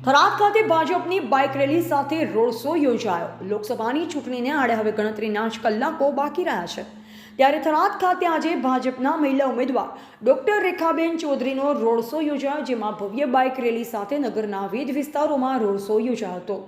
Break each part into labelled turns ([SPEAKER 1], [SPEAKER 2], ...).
[SPEAKER 1] થરાદ ખાતે ભાજપની bike rally સાથે રોડ શો યોજાયો। લોકસભાની ચૂંટણીને આડે હવે ગણતરીના જ કલાકો બાકી રહ્યા છે, ત્યારે થરાદ ખાતે આજે ભાજપના મહિલા ઉમેદવાર ડોક્ટર રેખાબેન ચૌધરીનો રોડ શો યોજાયો, જેમાં ભવ્ય બાઇક રેલી સાથે નગરના વિવિધ વિસ્તારોમાં રોડ શો યોજાયો હતો।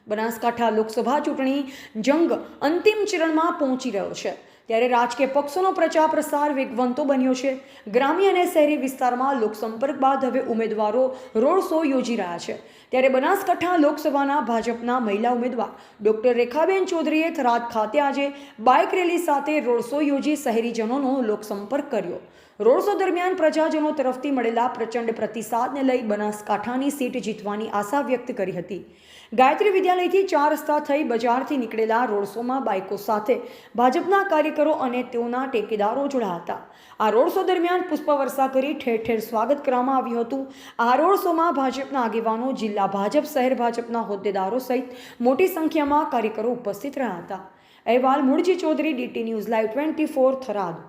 [SPEAKER 1] બનાસકાંઠા લોકસભા ચૂંટણી જંગ અંતિમ ચરણમાં પહોંચી રહ્યો છે, ત્યારે રાજકીય પક્ષોનો પ્રચાર પ્રસાર વેગવંતો બન્યો છે। ગ્રામ્ય અને શહેરી વિસ્તારમાં લોકસંપર્ક બાદ હવે ઉમેદવારો રોડ શો યોજી રહ્યા છે, ત્યારે બનાસકાંઠા લોકસભાના ભાજપના મહિલા ઉમેદવાર ડોક્ટર રેખાબેન ચૌધરીએ થરાદ ખાતે આજે બાઇક રેલી સાથે રોડ શો યોજી શહેરીજનોનો લોકસંપર્ક કર્યો। રોડ શો દરમિયાન પ્રજાજનો તરફથી મળેલા પ્રચંડ પ્રતિસાદને લઈ બનાસકાંઠાની સીટ જીતવાની આશા વ્યક્ત કરી હતી। ગાયત્રી વિદ્યાલયથી 4 રસ્તા થઈ બજારથી નીકળેલા રોડ શોમાં બાઇકો સાથે ભાજપના કાર્યકરો અને તેઓના ટેકેદારો જોડાયા હતા। આ રોડ શો દરમિયાન પુષ્પવર્ષા કરી ઠેર ઠેર સ્વાગત કરવામાં આવ્યું હતું। આ રોડ શોમાં ભાજપના આગેવાનો, જિલ્લા ભાજપ, શહેર ભાજપના હોદ્દેદારો સહિત મોટી સંખ્યામાં કાર્યકરો ઉપસ્થિત રહ્યા હતા। અહેવાલ Mulji Chaudhary, DT news live 24 Tharad.